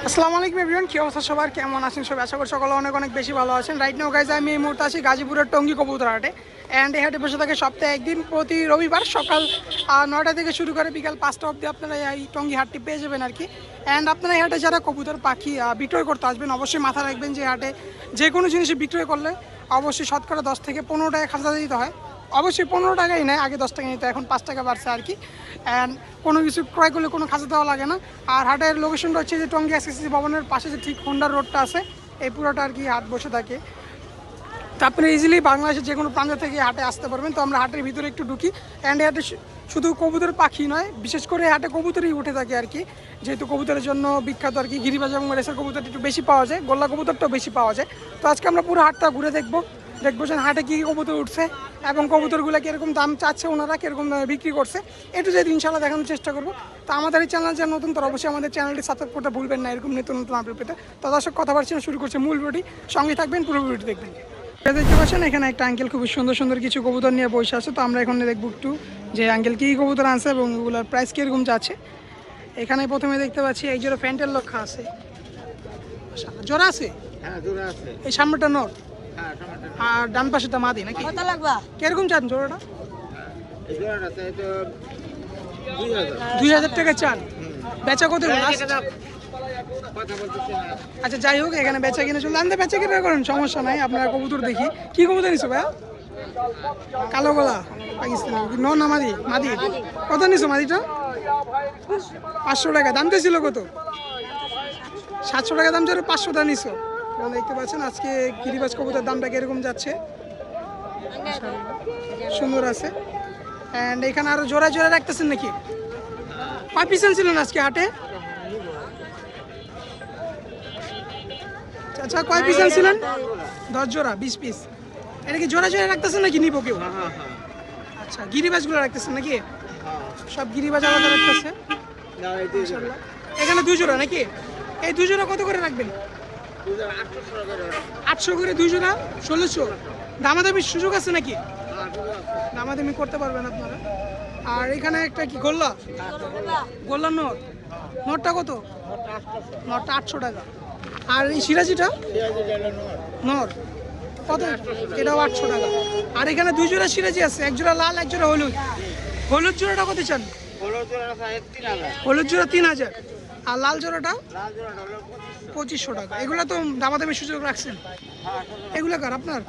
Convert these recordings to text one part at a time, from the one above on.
আসসালামু আলাইকুম এভরিওয়ান, কি অবস্থা সবার, কেমন আছেন সবাই? আশা করি সকলে অনেক অনেক বেশি ভালো আছেন। রাইট নাও গাইজ, আমি এই মুহূর্তে আছি গাজীপুরের টঙ্গী কবুতর হাটে। অ্যান্ড এই হাটে বসে থাকে সপ্তাহে একদিন, প্রতি রবিবার সকাল 9টা থেকে শুরু করে বিকাল 5টা অবধি আপনারা এই টঙ্গী হাটটি পেয়ে যাবেন আর কি। অ্যান্ড আপনারা এই হাটে যারা কবুতর পাখি বিক্রয় করতে আসবেন, অবশ্যই মাথায় রাখবেন যে হাটে যে কোনো জিনিস বিক্রয় করলে অবশ্যই শতকরা 10 থেকে 15 টাকা খাজনা দিতে হয়। অবশ্যই 15 টাকাই নেয়, আগে 10 টাকা নিতে, এখন 5 টাকা বাড়ছে আর কি। অ্যান্ড কোনো কিছু ক্রয় করলে কোনো খাজা দেওয়া লাগে না। আর হাটের লোকেশনটা হচ্ছে যে টঙ্গী এসএসসি ভবনের পাশে যে ঠিক হোন্ডার রোডটা আছে, এই পুরোটা আর কি হাট বসে থাকে। তো আপনি ইজিলি বাংলাদেশের যে কোনো প্রান্ত থেকে হাটে আসতে পারবেন। তো আমরা হাটের ভিতরে একটু ঢুকি। অ্যান্ড হাটে শুধু কবুতর পাখি নয়, বিশেষ করে হাটে কবুতরই উঠে থাকে আর কি, যেহেতু কবুতরের জন্য বিখ্যাত আর কি। গিরিবাজ এবং রেসের কবুতর একটু বেশি পাওয়া যায়, গোল্লা কবুতরটাও বেশি পাওয়া যায়। তো আজকে আমরা পুরো হাটটা ঘুরে দেখবো যে হাটে কী কী কবুতর উঠছে এবং কবুতরগুলো কীরকম দাম চাচ্ছে, ওনারা কীরকম দামে বিক্রি করছে, একটু যদি ইনশাল্লাহ দেখানোর চেষ্টা করবো। তো আমাদের এই চ্যানেল যে নতুন, তার অবশ্যই আমাদের চ্যানেলটি সাবস্ক্রাইব করতে ভুলবেন না এরকম নতুন নতুন আপডেট পেতে। তো দর্শক, কথাবার্তা শুরু করছে মূল ভিডিওটি, সঙ্গে থাকবেন, পুরো ভিডিওটি দেখবেন। দেখতে পাচ্ছেন এখানে একটা আঙ্কেল খুব সুন্দর সুন্দর কিছু কবুতর নিয়ে বসে আছে। তো আমরা এখন দেখবো একটু যে আঙ্কেল কী কবুতর আনছে এবং ওগুলোর প্রাইস কীরকম যাচ্ছে। এখানে প্রথমে দেখতে পাচ্ছি এই জোড়া ফ্যান্টেল লক্ষা আছে, জোড়া আছে, এই সামনেটা নর আর ডান পাশেটা মাদি নাকি? কিরকম চান জোড়াটা? 2000 টাকা চান, বেচা কত? আচ্ছা যাই হোক, এখানে বেচা কিনে চলে আনতে, বেচা কিনে করেন, সমস্যা নাই। আপনারা কবুতর দেখি, কি কবুতর নিছো ভাইয়া? কালো গলা পাকিস্তানি নর না মাদি? মাদি। কত নিছো মাদিটা? 500 টাকা। দামটা ছিল কত? 700 টাকা দাম, 500 টাকা নিছো। দেখতে পাচ্ছেন আজকে গিরিবাজ কবুতর দামটা কিরকম যাচ্ছে, সুন্দর আছে। অ্যান্ড এখানে আরো জোড়া জোড়া রাখতেছেন নাকি? কয় পিস ছিলেন আজকে হাটে? আচ্ছা, কয় পিস ছিলেন? 10 জোড়া, 20 পিস। এটা কি জোড়া জোড়া রাখতেছেন নাকি নিবো কেউ? আচ্ছা, গিরিবাজগুলো রাখতেছেন নাকি? সব গিরিবাজ আলাদা রাখতেছে। এখানে 2 জোড়া নাকি? এই 2 জোড়া কত করে রাখবেন? 800 করে 2 জোড়া, 1600। দামাদামির সুযোগ আছে নাকি? দামাদামি করতে পারবেন আপনারা। আর এখানে একটা কি গোল্লা, গোল্লা নট, নটটা কত? নটটা 800 টাকা। আর এই সিরাজিটা নর কত? এটাও 800 টাকা। আর এখানে 2 জোড়া সিরাজি আছে, 1 জোড়া লাল, 1 জোড়া হলুদ। হলুদ জোড়াটা কত চান? হলুদ জোড়া 3000। আর লাল জোড়াটা 2500 টাকা। এগুলো তো দামাদামি সুযোগ রাখছেন, এগুলো কার আপনার?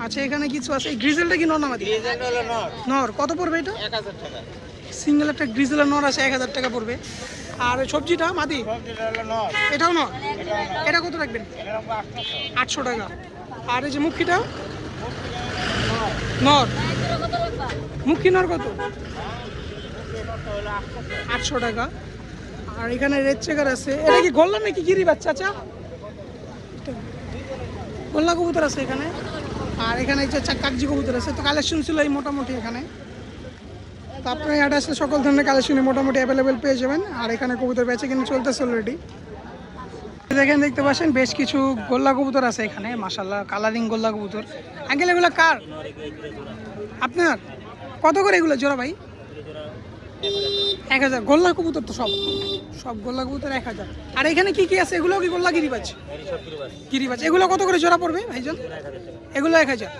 আচ্ছা, এখানে কিছু আছে। এই গ্রিজেলটা কি নর না মাদি? নর। কত পড়বে এটা? 1000 টাকা। সিঙ্গেল একটা গ্রিজেলের নর আছে, 1000 টাকা পড়বে। আর সবজিটা মাদি, এটাও নর। এটা কত রাখবেন? 800 টাকা। আর এই যে মুখিটা নর, মুখী নর কত? 800 টাকা। আর এখানে রেড চেকার আছে। এটা কি গোল্লা নাকি গিরিবাজ চাচা? গোল্লা কবুতর আছে এখানে। আর এখানে কাগজি কবুতর আছে। তো কালেকশন ছিল এই মোটামুটি এখানে। তো আপনার এটা আসলে সকল ধরনের কালেকশনই মোটামুটি অ্যাভেলেবেল পেয়ে যাবেন। আর এখানে কবুতর বেচে কিন্তু চলতেছে অলরেডি। দেখেন, দেখতে পাচ্ছেন বেশ কিছু গোল্লা কবুতর আছে এখানে, মাশাআল্লাহ কালারিং গোল্লা কবুতর। আঙ্কেল এগুলো কার? আপনার? কত করে এগুলো জোড়া ভাই? 1000। গোল্লা কবুতর তো সব সব গোল্লা কবুতর 1000। আর এখানে কি কি আছে? এগুলো কি গোল্লা গিরিবাজ? গিরিবাজ। এগুলো কত করে জোড়া পড়বে ভাইজান? এগুলো 1000।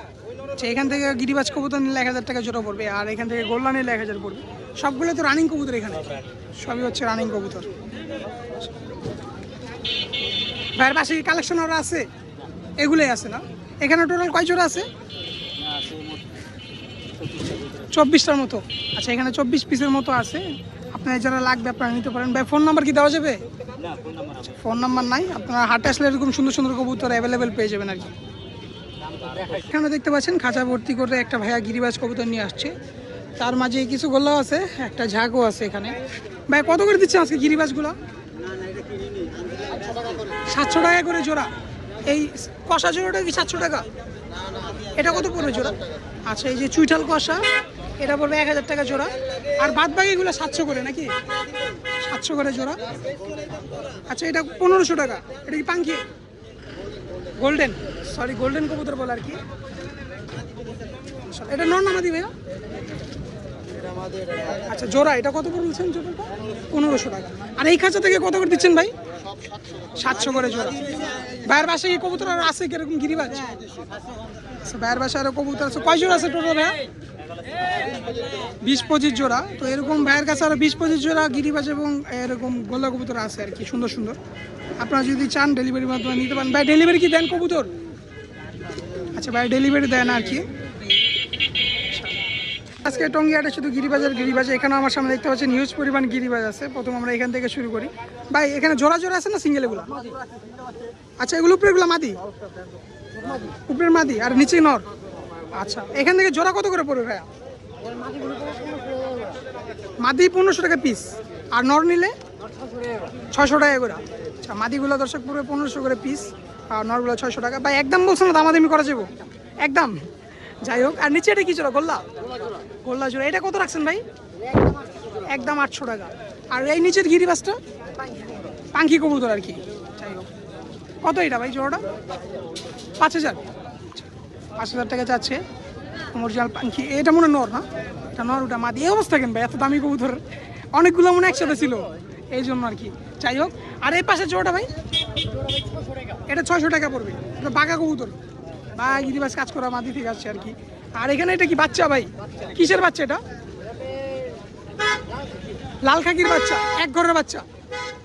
আচ্ছা, এখান থেকে গিরিবাজ কবুতর নিলে 1000 টাকা জোড়া পড়বে, আর এখান থেকে গোল্লা নিলে 1000 পড়বে। সবগুলো তো রানিং কবুতর, এখানে সবই হচ্ছে রানিং কবুতর। ভাইয়ের পাশে কালেকশন আরও আছে, এগুলোই আছে না? এখানে টোটাল কয় জোড়া আছে? 24টার মতো। আচ্ছা, এখানে 24 পিসের মতো আছে। আপনার যারা লাগবে আপনারা নিতে পারেন। ভাই ফোন নাম্বার কি দেওয়া যাবে? ফোন নাম্বার নাই। আপনারা হাটে আসলে এরকম সুন্দর সুন্দর কবুতর অ্যাভেলেবেল পেয়ে যাবেন আর কি। এখানে দেখতে পাচ্ছেন খাঁচা ভর্তি করে একটা ভাইয়া গিরিবাজ কবুতর নিয়ে আসছে। তার মাঝে কিছু গোল্লা আছে, একটা ঝাঁকও আছে এখানে। ভাই কত করে দিচ্ছেন আজকে গিরিবাজগুলো? 700 টাকা করে জোড়া। এই কষা জোড়াটা কি 700 টাকা? এটা কত পড়বে জোড়া? আচ্ছা, এই যে চুইঠাল কষা, এটা পড়বে 1000 টাকা জোড়া। আর বাদ বাকিগুলো 700 করে নাকি? 700 করে জোড়া। আচ্ছা, এটা 1500 টাকা। এটা কি পাঙ্কি? গোল্ডেন, সরি গোল্ডেন কবুতর বলে আর কি। এটা নর না মাদি ভাইয়া? আচ্ছা, জোড়া এটা কত করে বলছেন? জোড়াটা 1500 টাকা। আর এই খাঁচা থেকে কত করে দিচ্ছেন ভাই? 700 করে জোড়া। ভাইয়ের বাসায় কি কবুতর আর আছে কিরকম গিরিবাজ? আচ্ছা, ভাইয়ের বাসায় আরো কবুতর আছে। কয় জোড়া আছে টোটাল ভাইয়া? 20-25 জোড়া। তো এরকম ভাইয়ের কাছে আরো 20-25 জোড়া গিরিবাজ এবং এরকম গোল্লা কবুতর আছে আর কি, সুন্দর সুন্দর। আপনারা যদি চান ডেলিভারির মাধ্যমে নিতে পারেন। ভাই ডেলিভারি কি দেন কবুতর? আচ্ছা ভাই ডেলিভারি দেন আর কি। আজকে টঙ্গিয়াটে শুধু গিরিবাজ। এখানে আমার সামনে দেখতে পাচ্ছেন হিউজ পরিমাণ গিরিবাজ আছে। প্রথম আমরা এখান থেকে শুরু করি। ভাই এখানে জোড়া জোড়া আছে না সিঙ্গেল এগুলো? আচ্ছা, এগুলো উপরেগুলো মাদি? উপরের মাদি আর নিচে নর। আচ্ছা, এখান থেকে জোড়া কত করে পড়বে ভাইয়া? মাদি 1500 টাকা পিস, আর নর নিলে 600 টাকা করে। আচ্ছা, মাদিগুলো দর্শক পড়বে 1500 করে পিস, আর নরগুলো 600 টাকা। ভাই একদম বলছো না, দামাদামি করা যাবো একদম? যাই হোক, আর নিচে এটা কি জোড়া? গোল্লা জোড়া। এটা কত রাখছেন ভাই? একদম 800 টাকা। আর এই নিচের গিরিবাজটা পাঙ্কি কবুতর আর কি। যাই হোক, কত এটা ভাই জোড়াটা? 5000 টাকা যাচ্ছে অরিজিনাল পাঙ্কি। এটা মনে নর না? এটা নর, ওটা মাদি। এই অবস্থা কেন ভাই? এত দামি কবুতর অনেকগুলো মনে একসাথে ছিল, এই জন্য আর কি। যাই হোক, আর এই পাশের জোড়াটা ভাই? এটা 600 টাকা পড়বে। এটা বাঘা কবুতর বা গিরিবাজ কাজ করা মাদি থেকে আসছে আর কি। আর এখানে এটা কি বাচ্চা ভাই? কিসের বাচ্চা এটা? লাল খাকির বাচ্চা, এক ঘরের বাচ্চা।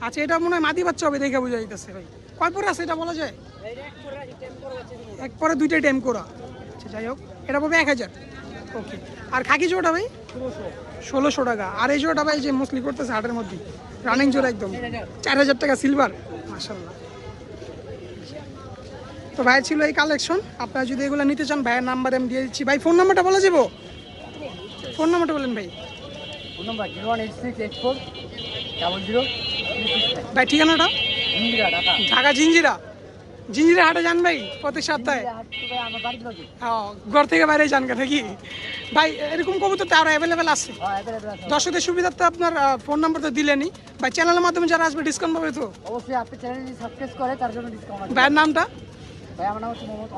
আচ্ছা, এটা মনে হয় মাদি বাচ্চা হবে, দেখে বোঝা যাইতেছে ভাই। কয় পরে আছে এটা বলা যায়? এক পরে 2টা টাইম করা। আচ্ছা, যাই হোক, এটা পড়বে 1000। ওকে। আর খাকি জোড়াটা ভাই? 1600 টাকা। আর এই জোড়াটা ভাই যে মুসলি করতেছে হাটের মধ্যে, রানিং জোড়া একদম 4000 টাকা সিলভার, মাশাআল্লাহ। তো ভাই ছিল এই কালেকশন। আপনারা যদি এগুলো নিতে চান ভাইয়ের নাম্বার আমি দিয়ে দিচ্ছি। ভাই ফোন নাম্বারটা বলা যাবো? ফোন নাম্বারটা বলেন ভাই। Phone number 01868400369। ভাই ঠিকানাটা? জিঞ্জিরা, ঢাকা। ঢাকা জিঞ্জিরা হাটে যান ভাই প্রত্যেক সপ্তাহে? আমার বাড়ির লোকে। হ্যাঁ, ঘর থেকে বাইরে যান কেন কি ভাই? এরকম কবুতর তো আরো অ্যাভেলেবেল আছে। দর্শকদের সুবিধার্থে আপনার ফোন নাম্বার তো দিলেনি ভাই। চ্যানেলের মাধ্যমে যারা আসবে ডিসকাউন্ট পাবে তো? অবশ্যই, আপনি চ্যানেল যদি সাবস্ক্রাইব করে তার জন্য ডিসকাউন্ট আছে। ভাইয়ের নামটা? ভাই আমার নাম হচ্ছে মোহাম্মদ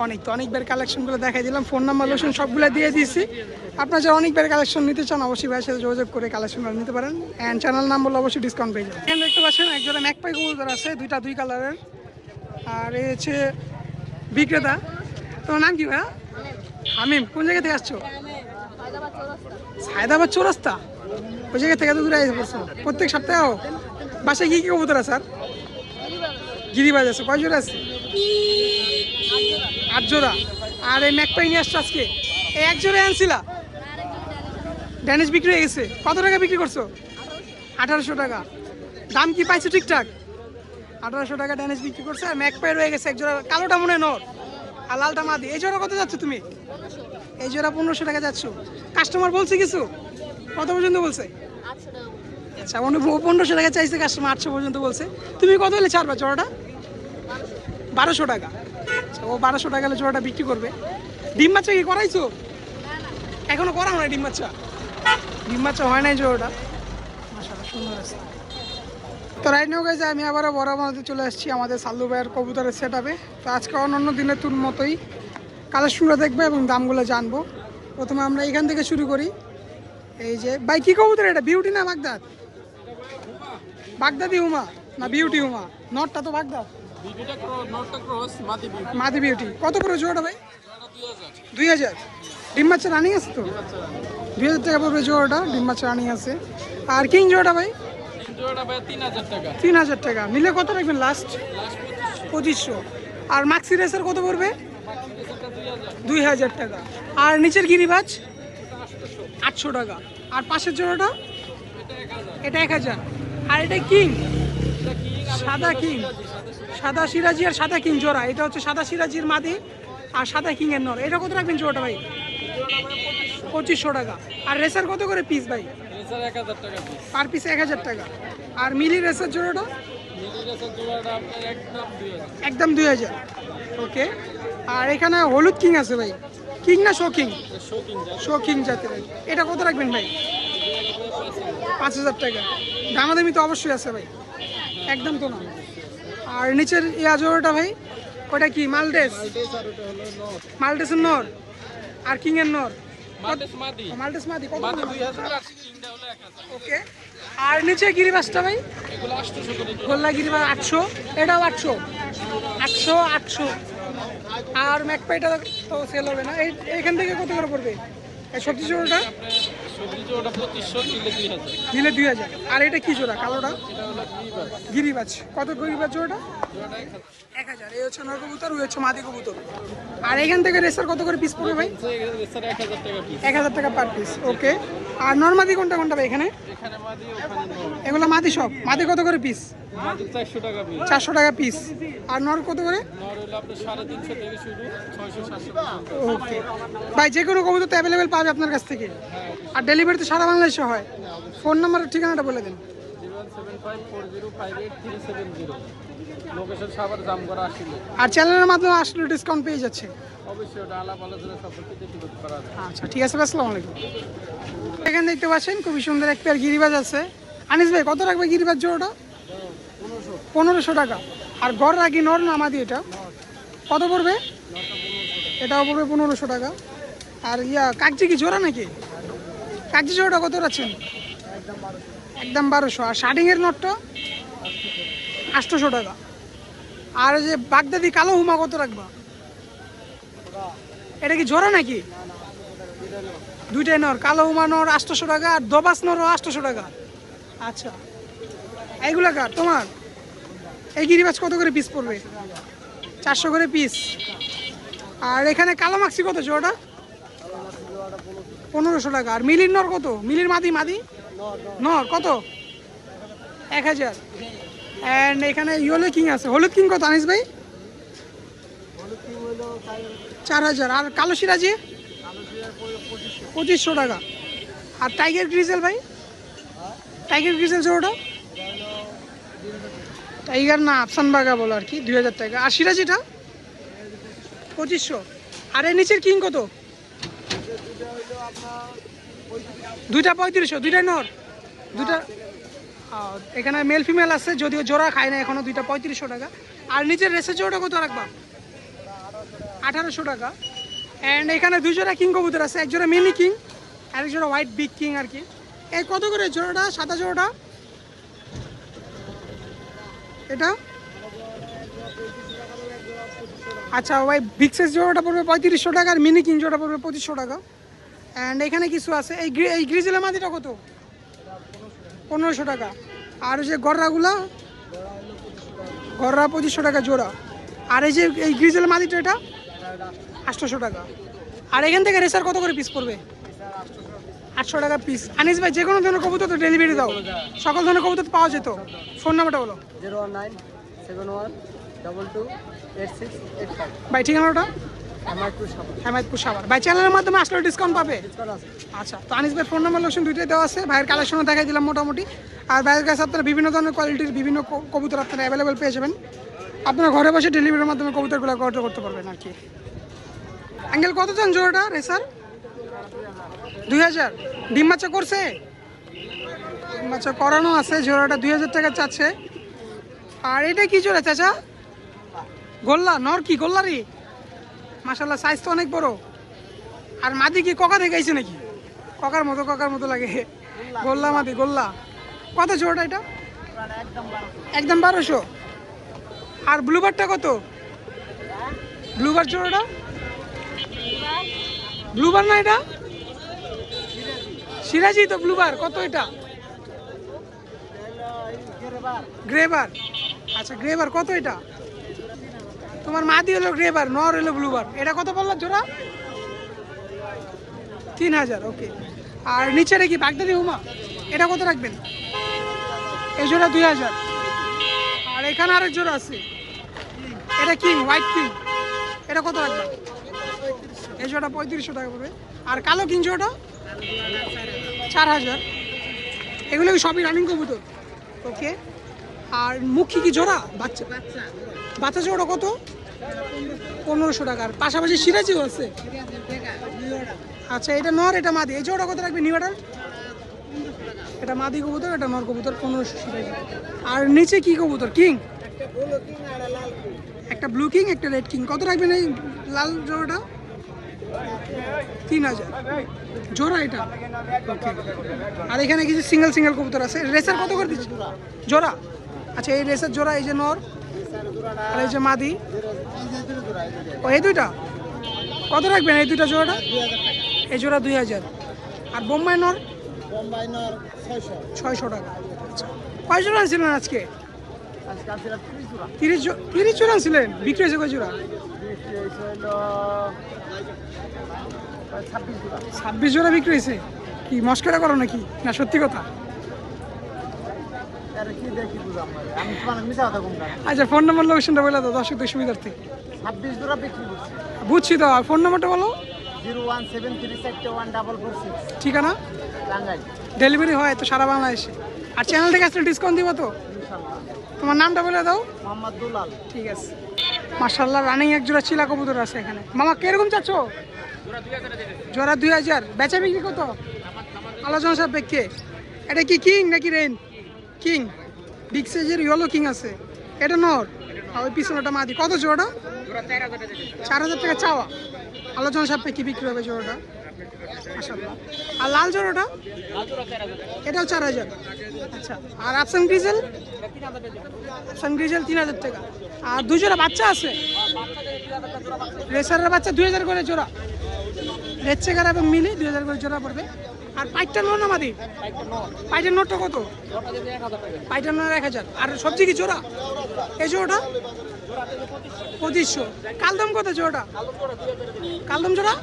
অনিক। তো অনেক বের কালেকশনগুলো দেখাই দিলাম, ফোন নাম্বার লোকেশন সবগুলো দিয়ে দিয়েছি। আপনার যারা অনেক বের কালেকশন নিতে চান অবশ্যই ভাইয়ের সাথে যোগাযোগ করে কালেকশনগুলো নিতে পারেন। অ্যান্ড চ্যানেল নাম বললে অবশ্যই ডিসকাউন্ট পেয়ে যাবেন। এখানে দেখতে পাচ্ছেন একজোড়া ম্যাকপাই কবুতর আছে, দুই কালারের। আর এই হচ্ছে বিক্রেতা। তোমার নাম কি ভাইয়া? হামিম। কোন জায়গা থেকে আসছো? সায়দাবাদ চৌরাস্তা। ওই জায়গা থেকে তো দূরে আসে পড়ছো প্রত্যেক সপ্তাহে? বাসায় কি কি কবুতর আছে? আর গিরিবাজ আছে। কয় জোড়া আছে? 8 জোড়া। আর এই ম্যাকপাই নিয়ে আসছো আজকে? এই 1 জোড়া আনছিলা? ড্যানিশ বিক্রি হয়ে গেছে। কত টাকা বিক্রি করছো? 1800 টাকা। দাম কি পাইছো ঠিকঠাক? 1800 টাকা ড্যানিশ বিক্রি করছে। আর ম্যাকপাই রয়ে গেছে 1 জোড়া। কালোটা মনে হয় নর, আর লালটা মাদি। এই জোড়া কত যাচ্ছ তুমি? এই জোড়া 1500 টাকা যাচ্ছ। কাস্টমার বলছে কিছু? কত পর্যন্ত বলছে? আচ্ছা, 1500 টাকা চাইছে কাস্টমার, 800 পর্যন্ত বলছে। তুমি কত হলে ছাড়বা জোড়াটা? 1200 টাকা। আচ্ছা, ও 1200 টাকা হলে জোড়াটা বিক্রি করবে। ডিম বাচ্চা কি করাইছো? এখনো করা হয় ডিম বাচ্চা হয় নাই জোড়াটা। মাশাআল্লাহ, সুন্দর আছে। তো রাইট নাও গাইজ, আমি আবারও বরাবর চলে আসছি আমাদের সাল্লু ভাইয়ের কবুতরের সেট আপে। তো আজকে অন্য দিনের তুর মতোই কালেকশনগুলো দেখবো এবং দামগুলো জানবো। প্রথমে আমরা এখান থেকে শুরু করি। এই যে ভাই কি কবুতর এটা? বিউটি না বাগদাদ? বাগদাদি হুমা না বিউটি হুমা? নটটা তো বাগদাদ, মাদি বিউটি। কত করে জোড়াটা ভাই? 2000। ডিম বাচ্চা রানিং আছে তো? 2000 টাকা পড়বে জোড়াটা, ডিম বাচ্চা রানিং আছে। আর কিং জোড়াটা ভাই? 3000 টাকা। নিলে কত রাখবেন লাস্ট? 2500। আর মাক্সি রেসার কত পড়বে? 2000 টাকা। আর নিচের গিরিবাজ? 800 টাকা। আর পাশের জোড়াটা? এটা 1000। আর এটা কিং, সাদা কিং, সাদা সিরাজি আর সাদা কিং জোড়া। এটা হচ্ছে সাদা সিরাজির মাদি আর সাদা কিং এর নর। এটা কত রাখবেন জোড়াটা ভাই? 2500 টাকা। আর রেসার কত করে পিস ভাই? পার পিস 1000 টাকা। আর মিলি রেসার জোড়াটা? একদম 2000। ওকে। আর এখানে হলুদ কিং আছে ভাই, কিং না শো কিং? শো কিং জাতের। এটা কত রাখবেন ভাই? 5000 টাকা। দামাদামি তো অবশ্যই আছে ভাই, একদম তো না। আর নিচের জোড়াটা ভাই ওটা কি? মাল্টেসের নর আর কিং এর নর? মাল্টেস মাদি। কত? ওকে। আর নিচে গিরিবাসটা ভাই? গোল্লা গিরিবাস 800, এটাও 800, 800, 800। আর ম্যাকপাইটা তো সেল হবে না। এইখান থেকে কত করে পড়বে এই সবজি জোড়াটা? দিলে 2000। আর এটা কি জোড়া কালোটা? গিরিবাজ। কত গিরিবাজ জোড়াটা? 1000। এই হচ্ছে নর কবুতর, ওই হচ্ছে মাদি কবুতর। আর এখান থেকে রেসার কত করে পিস পড়বে ভাই? 1000 টাকা পার পিস। ওকে। আর নর্মাদি কোনটা কোনটা ভাই এখানে? এগুলো মাদি সব। মাদি কত করে পিস? 400 টাকা পিস। আর নর কত করে? ওকে ভাই, যে কোনো কবুতর তো অ্যাভেলেবেল পাবে আপনার কাছ থেকে। আর ডেলিভারি তো সারা বাংলাদেশে হয়। ফোন নাম্বার ঠিকানাটা বলে দিন। আর চ্যানেলের মাধ্যমে আসলে ডিসকাউন্ট পেয়ে যাচ্ছে। আচ্ছা ঠিক আছে, আসসালামু আলাইকুম। এখানে দেখতে পাচ্ছেন খুবই সুন্দর এক পেয়ার গিরিবাজ আছে। আনিস ভাই কত রাখবে গিরিবাজ জোড়াটা? 1500 টাকা। আর গড় রাখি নর না আমাদি? এটা কত পড়বে? এটাও পড়বে 1500 টাকা। আর কাগজি কি জোড়া নাকি? কাগজি জোড়াটা কত রাখছেন? একদম 1200। আর শার্টিংয়ের নটটা 800 টাকা। আর যে বাগদাদি কালো হুমা কত রাখবা? এটা কি জোড়া নাকি? দুইটাই নর। কালো হুমা নর 800 টাকা, আর দবাস নরও 800 টাকা। আচ্ছা, এইগুলা কার তোমার? এই গিরিবাজ কত করে পিস পড়বে? 400 করে পিস। আর এখানে কালো মাক্সি কত জোড়াটা? 1500 টাকা। আর মিলির নর কত? মিলির মাদি নর কত? 1000। অ্যান্ড এখানে ইয়েলো কিং আছে। হলুদ কিং কত আনিস ভাই? 4000। আর কালো সিরাজি 2500 টাকা। আর টাইগার গ্রিজেল ভাই? টাইগার গ্রিজেল জোড়াটা? টাইগার না, আফসান বাগা বলো আর কি, 2000 টাকা। আর সিরাজিটা 2500। আর এর নিচের কিং কত? দুইটা 3500। দুইটাই নর? দুইটা এখানে মেল ফিমেল আছে, যদিও জোড়া খায় না এখনো। দুইটা 3500 টাকা। আর নিচের রেসের জোড়াটা কত রাখবা? 1800 টাকা। অ্যান্ড এখানে দুই জোড়া কিং কবুতর আছে, এক জোড়া মিনি কিং আর এক জোড়া হোয়াইট বিগ কিং আর কি। এই কত করে জোড়াটা? সাদা জোড়াটা এটা? আচ্ছা, ওই বিগ সাইজ জোড়াটা পড়বে 3500 টাকা, আর মিনি কিং জোড়া পড়বে 2500 টাকা। অ্যান্ড এখানে কিছু আছে। এই গ্রিজেলের মাদিটা কত? 1500 টাকা। আর যে গররাগুলা? গররা 2500 টাকা জোড়া। আর এই গ্রিজেল মাদিটা এটা 800 টাকা। আর এখান থেকে রেসার কত করে পিস পড়বে? 800 টাকা পিস। আনিস ভাই, যে কোনো ধরনের কবুতর তো ডেলিভারি দাও? সকল ধরনের কবুতর তো পাওয়া যেত। ফোন নাম্বারটা বলো। 01971268685। ভাই ঠিকানাটা? হেমায়তপুর সাভার। ভাই চ্যানেলের মাধ্যমে আসলে ডিসকাউন্ট পাবে? আচ্ছা, তো আনিস ভাই ফোন নাম্বার লোকেশন দুইটাই দেওয়া আছে। ভাইয়ের কালেকশনও দেখাই দিলাম মোটামুটি। আর ভাইয়ের কাছে আপনারা বিভিন্ন ধরনের কোয়ালিটির বিভিন্ন কবুতর আপনারা অ্যাভেলেবেল পেয়ে যাবেন। আপনারা ঘরে বসে ডেলিভারির মাধ্যমে কবুতরগুলো অর্ডার করতে পারবেন আর কি। অ্যাঙ্গেল কত চান জোড়াটা রেসার? 2000। ডিম বাচ্চা করছে? ডিম বাচ্চা করানো আছে। জোড়াটা 2000 টাকা চাচ্ছে। আর এটা কি জোড়া চাচা? গোল্লা নর কি? গোল্লারি মাশাআল্লাহ, সাইজ তো অনেক বড়। আর মাদি কি ককা থেকে আইছে নাকি? ককার মতো লাগে। গোল্লা মাদি, গোল্লা। কত জোড়াটা এটা? একদম 1200। আর ব্লুবারটা কত? ব্লুবার জোড়াটা? ব্লুবার না এটা? সিরাজি তো ব্লুবার। কত এটা? গ্রেবার। আচ্ছা, গ্রেবার কত এটা? তোমার মাদি হলো গ্রেবার, নর হলো ব্লুবার। এটা কত বললো জোড়া? 3000। ওকে। আর নিচের কি বাগদাদি হুমা? এটা কত রাখবেন? এই জোড়া 2000। আর এখানে আরেক জোড়া আছে, এটা কিং, হোয়াইট কিং। এটা কত রাখবেন? এই জোড়া 3500 টাকা পড়বে। আর কালো কিং জোড়াটা 4000। এগুলো সবই রানিং কবুতর। ওকে। আর মুখী কি জোড়া? বাচ্চা জোড়া কত? 1500 টাকা। আর পাশাপাশি সিরাজিও আছে। আচ্ছা, এটা নর, এটা মাদি। এই জোড়া কত রাখবে? New order? এটা মাদি কবুতর, এটা নর কবুতর, 1500 সিরাজি। আর নিচে কি কবুতর? কিং, একটা ব্লু কিং, একটা রেড কিং। কত রাখবেন এই লাল জোড়াটা? 3000 জোড়া এটা। ওকে, আর এখানে কিছু সিঙ্গেল সিঙ্গেল কবুতর আছে। রেসার কত করে দিচ্ছে জোড়া? আচ্ছা, এই রেসার জোড়া, এই যে নর আর এই যে মাদি, ও এই দুইটা কত রাখবেন? এই দুইটা জোড়াটা এই জোড়া 2000। আর বোম্বাই নর 600 টাকা। আচ্ছা, কয় জোড়া আনছিলেন আজকে? 30 জোড়া আনছিলেন, বিক্রি হয়েছে কয় জোড়া? 26 জোড়া বিক্রি হয়েছে। কি মস্করা করো নাকি, না সত্যি কথা? আচ্ছা, ফোন নাম্বার লোকেশনটা বলে দাও দর্শকদের সুবিধার্থে। 26 জোড়া বিক্রি করছি। বুঝছি তো, আর ফোন নাম্বারটা বলো। 017347144 ঠিকানা? টাঙ্গাইল। ডেলিভারি হয় তো সারা বাংলাদেশে। আর চ্যানেল থেকে আসলে ডিসকাউন্ট দিব তো? ইনশাআল্লাহ। তোমার নামটা বলে দাও। মোহাম্মদ দুলাল। ঠিক আছে। মাশাআল্লাহ, রানিং এক জোড়া চিলা কবুতর আছে এখানে। মামা কিরকম চাচ্ছ? জোড়া 2000। বেচা বিক্রি কত? আলোচনা সাপেক্ষে। এটা কি কিং নাকি রেন? কিং, বিগ সাইজের ইয়েলো কিং আছে। এটা নর, আর ওই পিছনেটা মাদি। কত জোড়া? 4000 টাকা চাওয়া। আলোচনা সাপেক্ষে বিক্রি হবে জোড়াটা। মাশাআল্লাহ। আর লাল জোড়াটা? এটাও 4000। আচ্ছা, আর আফসান গ্রিজেল? আফসান গ্রিজেল 3000 টাকা। আর দুই জোড়া বাচ্চা আছে। রেসারের বাচ্চা 2000 করে জোড়া। রেড চেকার এবং মিলি 2000 করে জোড়া পড়বে। আর পাইটটা নর না মাদি? পাইটের নরটা কত? পাইটের নর 1000। আর সবজি কি জোড়া? এই জোড়াটা 2500। কালদম কত জোড়াটা? কালদম জোড়া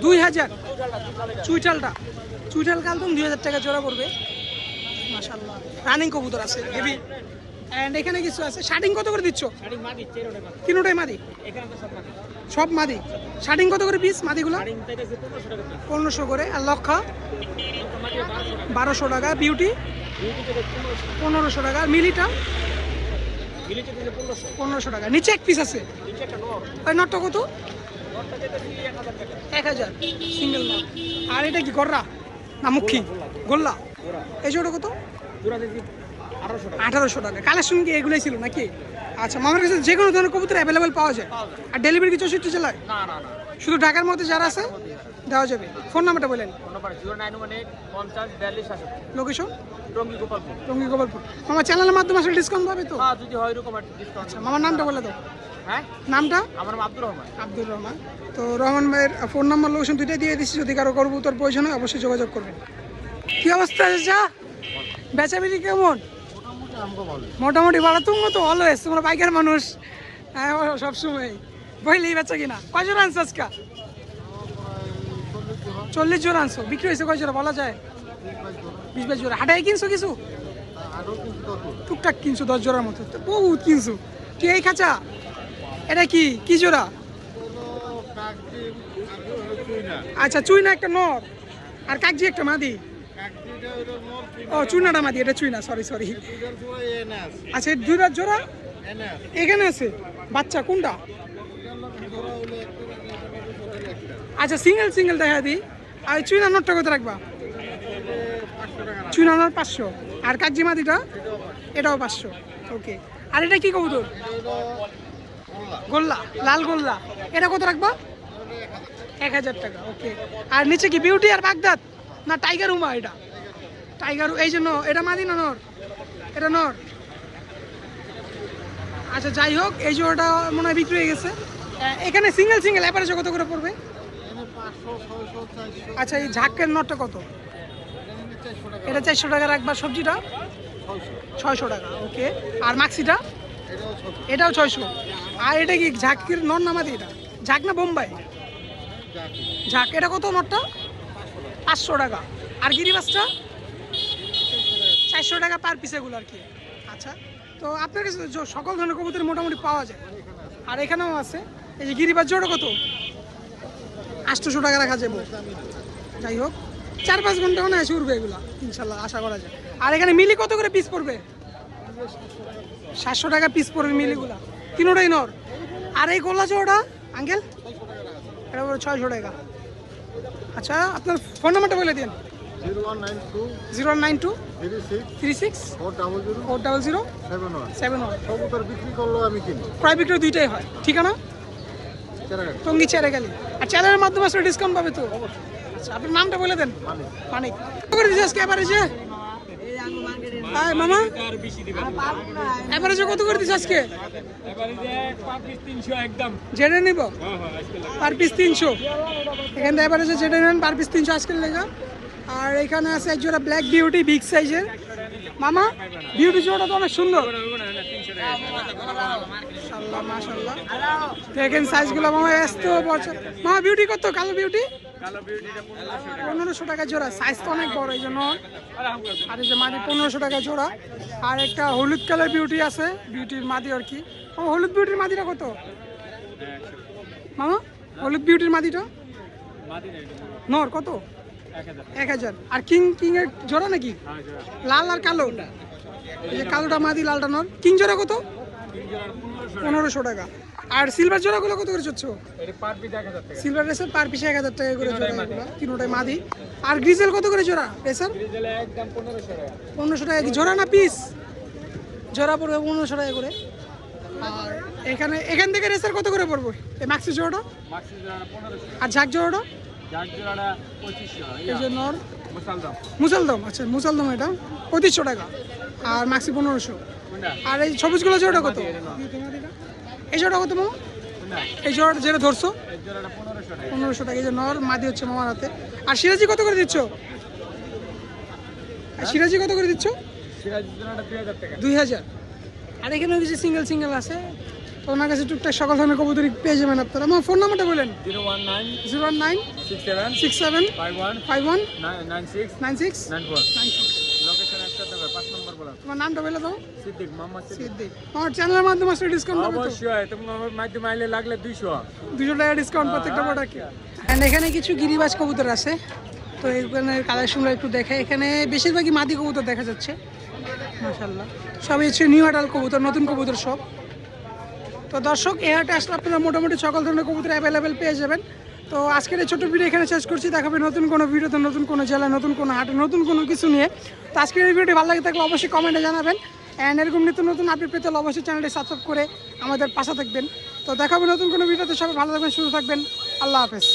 2000। চুইটাল কালদম 2000 টাকা জোড়া পড়বে। মাশাআল্লাহ, রানিং কবুতর আছে হেভি। এন্ড এখানে কিছু আছে। শার্টিং কত করে দিচ্ছ? তিনটাই মাদি? সব মাদি। শার্টিং কত করে পিস মাদিগুলো? 1500 করে। আর লক্ষা 1200 টাকা। বিউটি 1500 টাকা। আর মিলিটা 1500 টাকা। নিচে এক পিস আছে, ওই নটটা কত? 1000 সিঙ্গেল নট। আর এটা কি গররা না মুখী? গোল্লা। এই জোড়া কত? 1800 টাকা। কালেকশন কি এগুলোই ছিল নাকি? আচ্ছা, মামার কাছে যে কোনো ধরনের কবুতর অ্যাভেলেবেল পাওয়া যায়। আর ডেলিভারি কি 64 জেলায়? শুধু ঢাকার মধ্যে যারা আছে দেওয়া যাবে। ফোন নাম্বারটা বলেন। লোকেশন? টঙ্গী গোপালপুর। মামা চ্যানেলের মাধ্যমে আসলে ডিসকাউন্ট পাবে তো? আচ্ছা, মামার নামটা বলে দাও। নামটা? আব্দুর রহমান। তো রহমান ভাইয়ের ফোন নাম্বার লোকেশন দুইটাই দিয়ে দিচ্ছি। যদি কারো কবুতর প্রয়োজন হয় অবশ্যই যোগাযোগ করবেন। কি অবস্থা আছে যা? বেচা বিক্রি কেমন? মোটামুটি ভালো। তুমি তো অলওয়েজ, তোমরা বাইকের মানুষ। হ্যাঁ, সবসময় বইলেই বেচা কিনা। কয় জোড়া আনছো আজকে? 40 জোড়া আনছো। বিক্রি হয়েছে কয় জোড়া বলা যায়? 20-22 জোড়া। হাটাই কিনছো কিছু? টুকটাক কিনছো 10 জোড়ার মতো। তো বহুত কিনছো। ঠিক এই খাঁচা এটা কি জোড়া? আচ্ছা, চুইনা একটা নর আর কাকজি একটা মাদি। ও, চুইনাটা মাদি, এটা চুইনা। সরি। আচ্ছা, এই দুইটা জোড়া এখানে আছে। বাচ্চা কোনটা? আচ্ছা, সিঙ্গেল দেখা দিই। আর চুইনা নটটা কত রাখবা? চুইনা নট 500। আর কাকজি মাদিটা? এটাও 500। ওকে। আর এটা কি কবুতর? গোল্লা, লাল গোল্লা। এটা কত রাখবা? 1000 টাকা। ওকে। আর নিচে কি বিউটি আর বাগদাদ না টাইগার উমা? এটা টাইগার। এই জন্য এটা মাদি না নর? এটা নর। আচ্ছা, যাই হোক, এই জোড়াটা মনে হয় বিক্রি হয়ে গেছে। এখানে সিঙ্গেল অ্যাপারেজে কত করে পড়বে? আচ্ছা, এই ঝাঁকের নটটা কত? এটা 400 টাকা রাখবা। সবজিটা 600 টাকা। ওকে। আর মাক্সিটা? এটাও 600। আর এটা কি ঝাঁকের নর না মাদি? এটা ঝাঁক না বোম্বাই? ঝাঁক। এটা কত নটটা? 500 টাকা। আর গিরিবাসটা 400 টাকা পার পিস এগুলো আর কি। আচ্ছা, তো আপনার কাছে সকল ধরনের কবুতর মোটামুটি পাওয়া যায়। আর এখানেও আছে। এই যে গিরিবাস জোড়া কত? 800 টাকা রাখা যাবে। যাই হোক, 4-5 ঘন্টা মনে হয় উঠবে এগুলো ইনশাল্লাহ, আশা করা যায়। আর এখানে মিলি কত করে পিস পড়বে? 700 টাকা পিস পড়বে মিলিগুলা। তিনোটাই নর। আর এই গোল্লা জোড়াটা আঙ্কেল? এটা 600 টাকা। আচ্ছা, আপনার ফোন নাম্বারটা বলে দিন। 0192 36 400 71। কবুতর বিক্রি করলো আমি কিনি। ক্রয় বিক্রয় দুইটাই হয়। ঠিকানা? টঙ্গী চেরাগালি। আর চ্যানেলের মাধ্যমে আসলে ডিসকাউন্ট পাবে তো? আচ্ছা, আপনার নামটা বলে দেন। মানিক। কত করে দিচ্ছে আজকে এভারেজে? হাই মামা, এভারেজে কত করে দিচ্ছে আজকে? জেনে নিব পার পিস 300। এখানে এভারেজে জেনে নেন পার পিস 300 আজকের লেগা। আর এখানে আছে এক জোড়া ব্ল্যাক বিউটি বিগ সাইজের। মামা বিউটি জোড়াটা তো অনেক সুন্দর, মাশাআল্লাহ মাশাআল্লাহ। দেখেন সাইজগুলো মামা এত বড়। মামা বিউটি কত? কালো বিউটি 1500 টাকা জোড়া, সাইজ তো অনেক বড় এই জন্য। আর এই যে মাদি 1500 টাকা জোড়া। আর একটা হলুদ কালার বিউটি আছে, বিউটির মাদি আর কি। ও হলুদ বিউটির মাদিটা কত মামা? হলুদ বিউটির মাদিটা নর কত? 1000। আর কিং এর জোড়া নাকি? লাল আর কালো, এই যে কালোটা মাদি লালটা নর। কিং জোড়া কত? 1500 টাকা। আর সিলভার জোড়াগুলো কত করে চলছে? সিলভার রেসার পার পিসে 1000 টাকা করে জোড়া, তিনটাই মাদি। আর গ্রিজেল কত করে জোড়া রেসার? 1500 টাকা। কি জোড়া না পিস? জোড়া পড়বে 1500 টাকা করে। আর এখান থেকে রেসার কত করে পড়বে? এই ম্যাক্সি জোড়াটা আর ঝাঁক জোড়াটা? এই যে নর মুসালদম। আচ্ছা মুসালদম এটা 2500 টাকা আর ম্যাক্সি 1500। আর এই সবুজগুলো জোড়া কত? এই জোড়া কত মামা? এই জোড়াটা যেটা ধরছো 1500 টাকা। এই যে নর মাদি হচ্ছে মামার হাতে। আর সিরাজি কত করে দিচ্ছ? সিরাজি কত করে দিচ্ছ? 2000। আর এখানে কিছু সিঙ্গেল আছে, তো ওনার কাছে টুকটাক সকল ধরনের কবুতরি পেয়ে যাবেন আপনারা। আমার ফোন নাম্বারটা বলেন। 019 67 51 96 তোমার নামটা বলে দাও। সিদ্দিক। আমার চ্যানেলের মাধ্যমে আসলে ডিসকাউন্ট পাবে তো? অবশ্যই, তোমার মাধ্যমে আইলে লাগলে 200 টাকা ডিসকাউন্ট প্রত্যেকটা প্রোডাক্টে। এন্ড এখানে কিছু গিরিবাজ কবুতর আছে, তো এখানে কালেকশনগুলো একটু দেখে। এখানে বেশিরভাগই মাদি কবুতর দেখা যাচ্ছে মাশাআল্লাহ। সবই হচ্ছে নিউ অ্যাডাল্ট কবুতর, নতুন কবুতর সব। তো দর্শক, এই হাটে আসলে আপনারা মোটামুটি সকল ধরনের কবুতর অ্যাভেলেবেল পেয়ে যাবেন। তো আজকের এই ছোট্ট ভিডিও এখানে শেষ করছি। দেখাবে নতুন কোনো ভিডিওতে, নতুন কোনো জেলায়, নতুন কোনো হাটে, নতুন কোনো কিছু নিয়ে। তো আজকের এই ভিডিওটি ভালো লাগে থাকলে অবশ্যই কমেন্টে জানাবেন। অ্যান্ড এরকম নতুন আপডেট পেতে হলে অবশ্যই চ্যানেলটি সাবস্ক্রাইব করে আমাদের পাশে থাকবেন। তো দেখাবে নতুন কোনো ভিডিওতে। সবাই ভালো থাকবেন, সুস্থ থাকবেন। আল্লাহ হাফেজ।